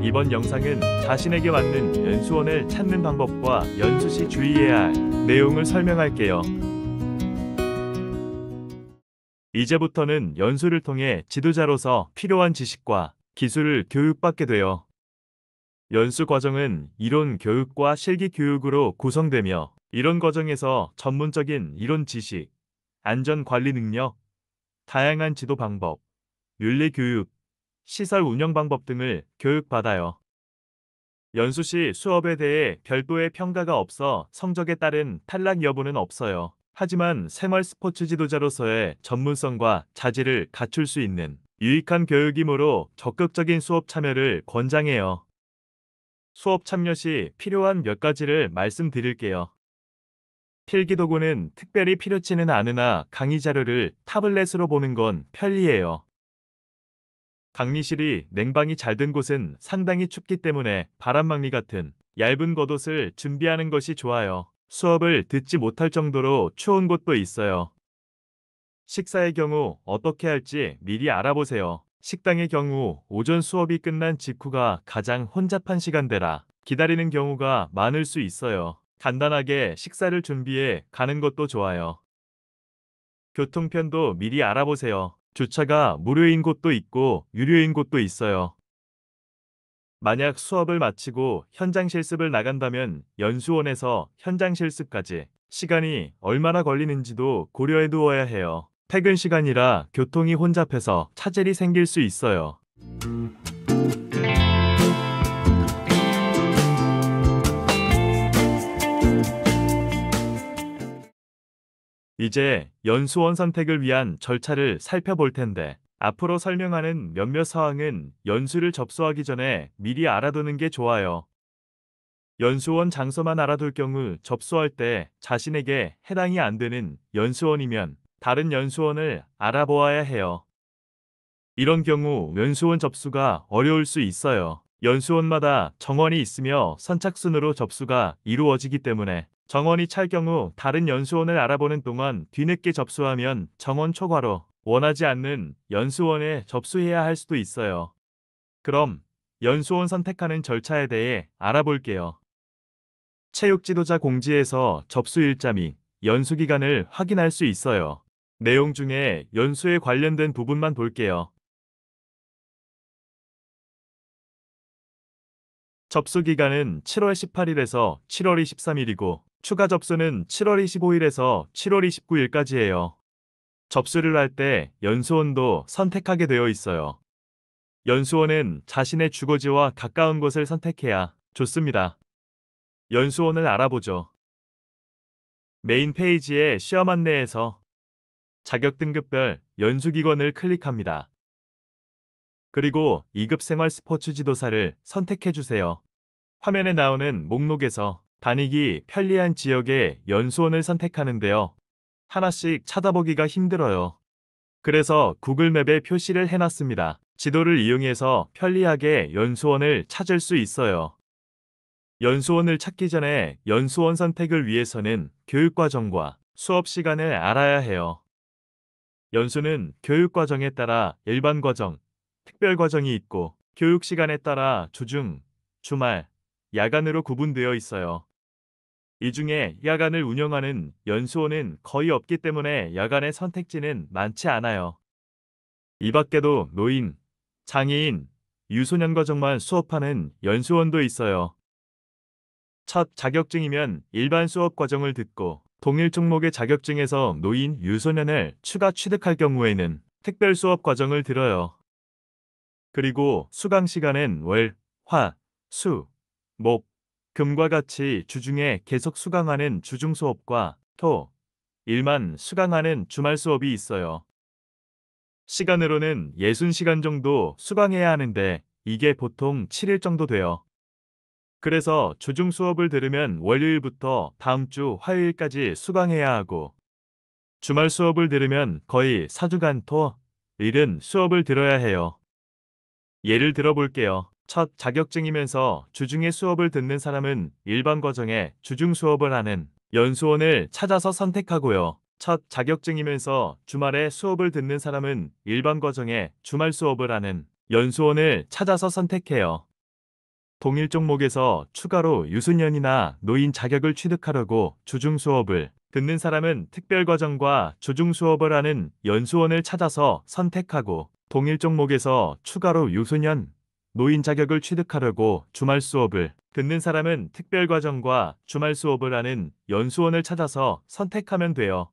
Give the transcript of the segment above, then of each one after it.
이번 영상은 자신에게 맞는 연수원을 찾는 방법과 연수 시 주의해야 할 내용을 설명할게요. 이제부터는 연수를 통해 지도자로서 필요한 지식과 기술을 교육받게 돼요. 연수 과정은 이론 교육과 실기 교육으로 구성되며, 이론 과정에서 전문적인 이론 지식, 안전 관리 능력, 다양한 지도 방법, 윤리 교육, 시설 운영 방법 등을 교육받아요. 연수 시 수업에 대해 별도의 평가가 없어 성적에 따른 탈락 여부는 없어요. 하지만 생활 스포츠 지도자로서의 전문성과 자질을 갖출 수 있는 유익한 교육이므로 적극적인 수업 참여를 권장해요. 수업 참여 시 필요한 몇 가지를 말씀드릴게요. 필기도구는 특별히 필요치는 않으나 강의 자료를 타블렛으로 보는 건 편리해요. 강의실이 냉방이 잘 된 곳은 상당히 춥기 때문에 바람막이 같은 얇은 겉옷을 준비하는 것이 좋아요. 수업을 듣지 못할 정도로 추운 곳도 있어요. 식사의 경우 어떻게 할지 미리 알아보세요. 식당의 경우 오전 수업이 끝난 직후가 가장 혼잡한 시간대라 기다리는 경우가 많을 수 있어요. 간단하게 식사를 준비해 가는 것도 좋아요. 교통편도 미리 알아보세요. 주차가 무료인 곳도 있고 유료인 곳도 있어요. 만약 수업을 마치고 현장 실습을 나간다면 연수원에서 현장 실습까지 시간이 얼마나 걸리는지도 고려해 두어야 해요. 퇴근 시간이라 교통이 혼잡해서 차질이 생길 수 있어요. 이제 연수원 선택을 위한 절차를 살펴볼 텐데, 앞으로 설명하는 몇몇 사항은 연수를 접수하기 전에 미리 알아두는 게 좋아요. 연수원 장소만 알아둘 경우 접수할 때 자신에게 해당이 안 되는 연수원이면 다른 연수원을 알아보아야 해요. 이런 경우 연수원 접수가 어려울 수 있어요. 연수원마다 정원이 있으며 선착순으로 접수가 이루어지기 때문에 정원이 찰 경우 다른 연수원을 알아보는 동안 뒤늦게 접수하면 정원 초과로 원하지 않는 연수원에 접수해야 할 수도 있어요. 그럼 연수원 선택하는 절차에 대해 알아볼게요. 체육지도자 공지에서 접수 일자 및 연수 기간을 확인할 수 있어요. 내용 중에 연수에 관련된 부분만 볼게요. 접수 기간은 7월 18일에서 7월 23일이고 추가 접수는 7월 25일에서 7월 29일까지예요. 접수를 할 때 연수원도 선택하게 되어 있어요. 연수원은 자신의 주거지와 가까운 곳을 선택해야 좋습니다. 연수원을 알아보죠. 메인 페이지의 시험 안내에서 자격 등급별 연수기관을 클릭합니다. 그리고 2급 생활 스포츠 지도사를 선택해 주세요. 화면에 나오는 목록에서 다니기 편리한 지역의 연수원을 선택하는데요. 하나씩 찾아보기가 힘들어요. 그래서 구글맵에 표시를 해놨습니다. 지도를 이용해서 편리하게 연수원을 찾을 수 있어요. 연수원을 찾기 전에 연수원 선택을 위해서는 교육과정과 수업 시간을 알아야 해요. 연수는 교육과정에 따라 일반과정, 특별과정이 있고 교육시간에 따라 주중, 주말, 야간으로 구분되어 있어요. 이 중에 야간을 운영하는 연수원은 거의 없기 때문에 야간의 선택지는 많지 않아요. 이 밖에도 노인, 장애인, 유소년 과정만 수업하는 연수원도 있어요. 첫 자격증이면 일반 수업 과정을 듣고 동일 종목의 자격증에서 노인, 유소년을 추가 취득할 경우에는 특별 수업 과정을 들어요. 그리고 수강 시간은 월, 화, 수, 목, 금과 같이 주중에 계속 수강하는 주중 수업과 토, 일만 수강하는 주말 수업이 있어요. 시간으로는 60시간 정도 수강해야 하는데 이게 보통 7일 정도 돼요. 그래서 주중 수업을 들으면 월요일부터 다음 주 화요일까지 수강해야 하고, 주말 수업을 들으면 거의 4주간 토, 일은 수업을 들어야 해요. 예를 들어볼게요. 첫 자격증이면서 주중에 수업을 듣는 사람은 일반 과정에 주중 수업을 하는 연수원을 찾아서 선택하고요. 첫 자격증이면서 주말에 수업을 듣는 사람은 일반 과정에 주말 수업을 하는 연수원을 찾아서 선택해요. 동일 종목에서 추가로 유소년이나 노인 자격을 취득하려고 주중 수업을 듣는 사람은 특별과정과 주중 수업을 하는 연수원을 찾아서 선택하고, 동일 종목에서 추가로 유소년, 노인 자격을 취득하려고 주말 수업을 듣는 사람은 특별과정과 주말 수업을 하는 연수원을 찾아서 선택하면 돼요.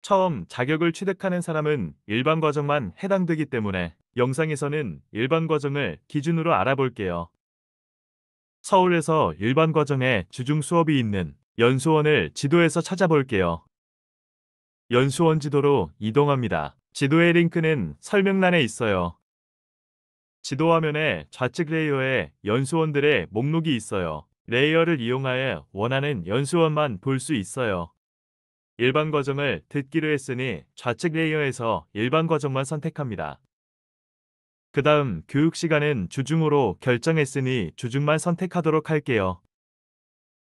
처음 자격을 취득하는 사람은 일반 과정만 해당되기 때문에 영상에서는 일반 과정을 기준으로 알아볼게요. 서울에서 일반 과정에 주중 수업이 있는 연수원을 지도에서 찾아볼게요. 연수원 지도로 이동합니다. 지도의 링크는 설명란에 있어요. 지도 화면에 좌측 레이어에 연수원들의 목록이 있어요. 레이어를 이용하여 원하는 연수원만 볼 수 있어요. 일반 과정을 듣기로 했으니 좌측 레이어에서 일반 과정만 선택합니다. 그 다음 교육 시간은 주중으로 결정했으니 주중만 선택하도록 할게요.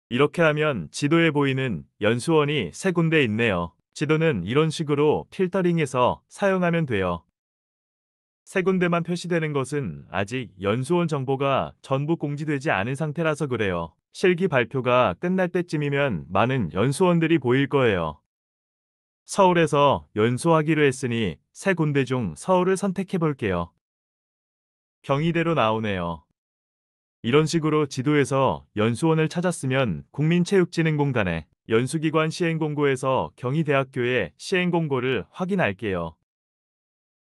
이렇게 하면 지도에 보이는 연수원이 세 군데 있네요. 지도는 이런 식으로 필터링해서 사용하면 돼요. 세 군데만 표시되는 것은 아직 연수원 정보가 전부 공지되지 않은 상태라서 그래요. 실기 발표가 끝날 때쯤이면 많은 연수원들이 보일 거예요. 서울에서 연수하기로 했으니 세 군데 중 서울을 선택해 볼게요. 경희대로 나오네요. 이런 식으로 지도에서 연수원을 찾았으면 국민체육진흥공단의 연수기관 시행공고에서 경희대학교의 시행공고를 확인할게요.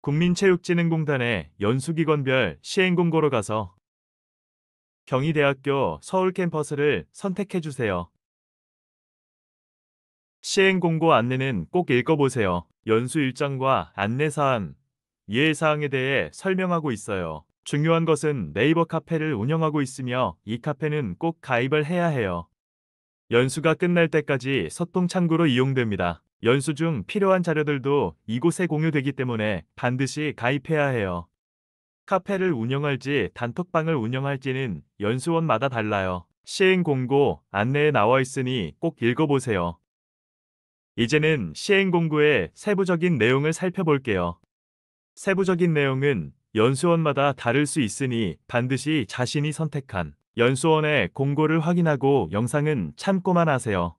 국민체육진흥공단의 연수기관별 시행공고로 가서 경희대학교 서울 캠퍼스를 선택해주세요. 시행공고 안내는 꼭 읽어보세요. 연수 일정과 안내사항, 예외사항에 대해 설명하고 있어요. 중요한 것은 네이버 카페를 운영하고 있으며 이 카페는 꼭 가입을 해야 해요. 연수가 끝날 때까지 소통 창구로 이용됩니다. 연수 중 필요한 자료들도 이곳에 공유되기 때문에 반드시 가입해야 해요. 카페를 운영할지 단톡방을 운영할지는 연수원마다 달라요. 시행 공고 안내에 나와 있으니 꼭 읽어보세요. 이제는 시행 공고의 세부적인 내용을 살펴볼게요. 세부적인 내용은 연수원마다 다를 수 있으니 반드시 자신이 선택한 연수원의 공고를 확인하고 영상은 참고만 하세요.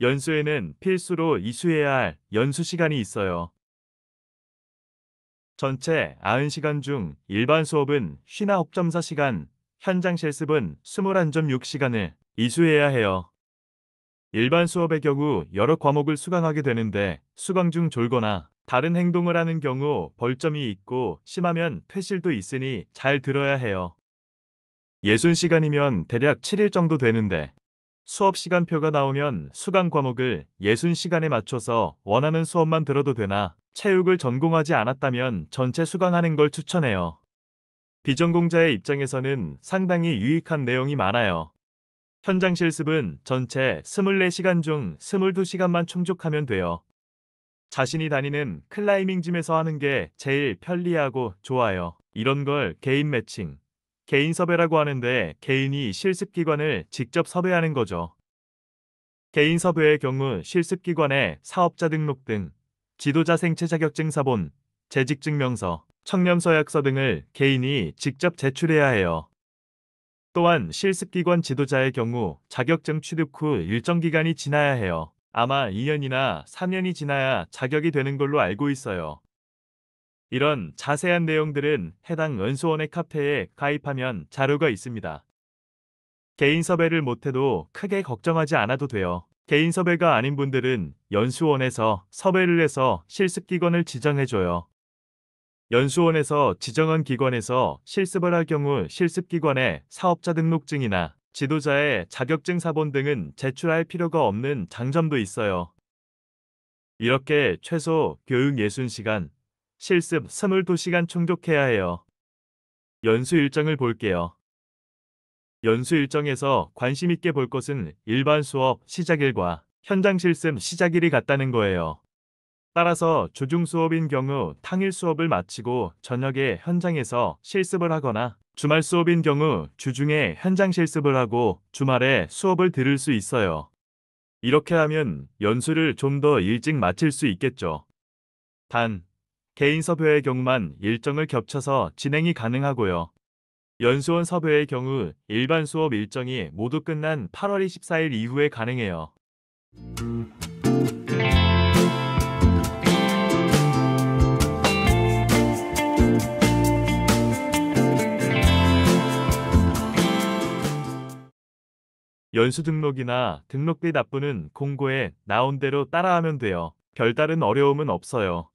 연수에는 필수로 이수해야 할 연수 시간이 있어요. 전체 90시간 중 일반 수업은 59.4시간, 현장 실습은 21.6시간을 이수해야 해요. 일반 수업의 경우 여러 과목을 수강하게 되는데 수강 중 졸거나 다른 행동을 하는 경우 벌점이 있고 심하면 퇴실도 있으니 잘 들어야 해요. 60시간이면 대략 7일 정도 되는데 수업 시간표가 나오면 수강 과목을 60시간에 맞춰서 원하는 수업만 들어도 되나 체육을 전공하지 않았다면 전체 수강하는 걸 추천해요. 비전공자의 입장에서는 상당히 유익한 내용이 많아요. 현장 실습은 전체 24시간 중 22시간만 충족하면 돼요. 자신이 다니는 클라이밍짐에서 하는 게 제일 편리하고 좋아요. 이런 걸 개인 매칭, 개인 섭외라고 하는데 개인이 실습기관을 직접 섭외하는 거죠. 개인 섭외의 경우 실습기관에 사업자 등록 등 지도자 생체 자격증 사본, 재직증명서, 청렴서약서 등을 개인이 직접 제출해야 해요. 또한 실습기관 지도자의 경우 자격증 취득 후 일정 기간이 지나야 해요. 아마 2년이나 3년이 지나야 자격이 되는 걸로 알고 있어요. 이런 자세한 내용들은 해당 연수원의 카페에 가입하면 자료가 있습니다. 개인 섭외를 못해도 크게 걱정하지 않아도 돼요. 개인 섭외가 아닌 분들은 연수원에서 섭외를 해서 실습기관을 지정해줘요. 연수원에서 지정한 기관에서 실습을 할 경우 실습기관에 사업자 등록증이나 지도자의 자격증 사본 등은 제출할 필요가 없는 장점도 있어요. 이렇게 최소 교육 60시간, 실습 22시간 충족해야 해요. 연수 일정을 볼게요. 연수 일정에서 관심 있게 볼 것은 일반 수업 시작일과 현장 실습 시작일이 같다는 거예요. 따라서 주중 수업인 경우 당일 수업을 마치고 저녁에 현장에서 실습을 하거나 주말 수업인 경우 주중에 현장 실습을 하고 주말에 수업을 들을 수 있어요. 이렇게 하면 연수를 좀 더 일찍 마칠 수 있겠죠. 단, 개인 섭외의 경우만 일정을 겹쳐서 진행이 가능하고요. 연수원 섭외의 경우 일반 수업 일정이 모두 끝난 8월 24일 이후에 가능해요. 연수 등록이나 등록비 납부는 공고에 나온 대로 따라하면 돼요. 별다른 어려움은 없어요.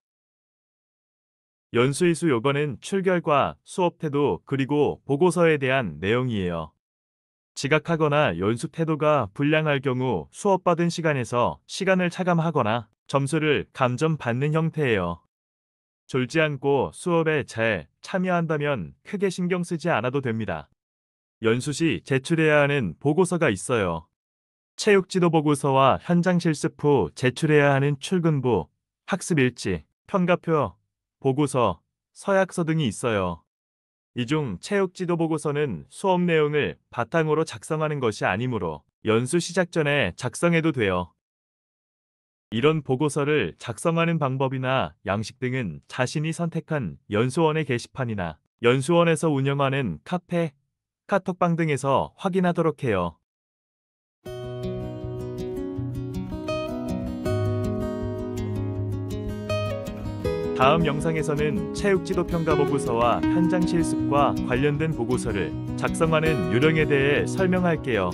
연수이수 요건은 출결과 수업 태도 그리고 보고서에 대한 내용이에요. 지각하거나 연수 태도가 불량할 경우 수업받은 시간에서 시간을 차감하거나 점수를 감점받는 형태예요. 졸지 않고 수업에 잘 참여한다면 크게 신경 쓰지 않아도 됩니다. 연수 시 제출해야 하는 보고서가 있어요. 체육지도 보고서와 현장 실습 후 제출해야 하는 출근부, 학습일지, 평가표, 보고서, 서약서 등이 있어요. 이 중 체육지도 보고서는 수업 내용을 바탕으로 작성하는 것이 아니므로 연수 시작 전에 작성해도 돼요. 이런 보고서를 작성하는 방법이나 양식 등은 자신이 선택한 연수원의 게시판이나 연수원에서 운영하는 카페, 카톡방 등에서 확인하도록 해요. 다음 영상에서는 체육지도 평가 보고서와 현장 실습과 관련된 보고서를 작성하는 요령에 대해 설명할게요.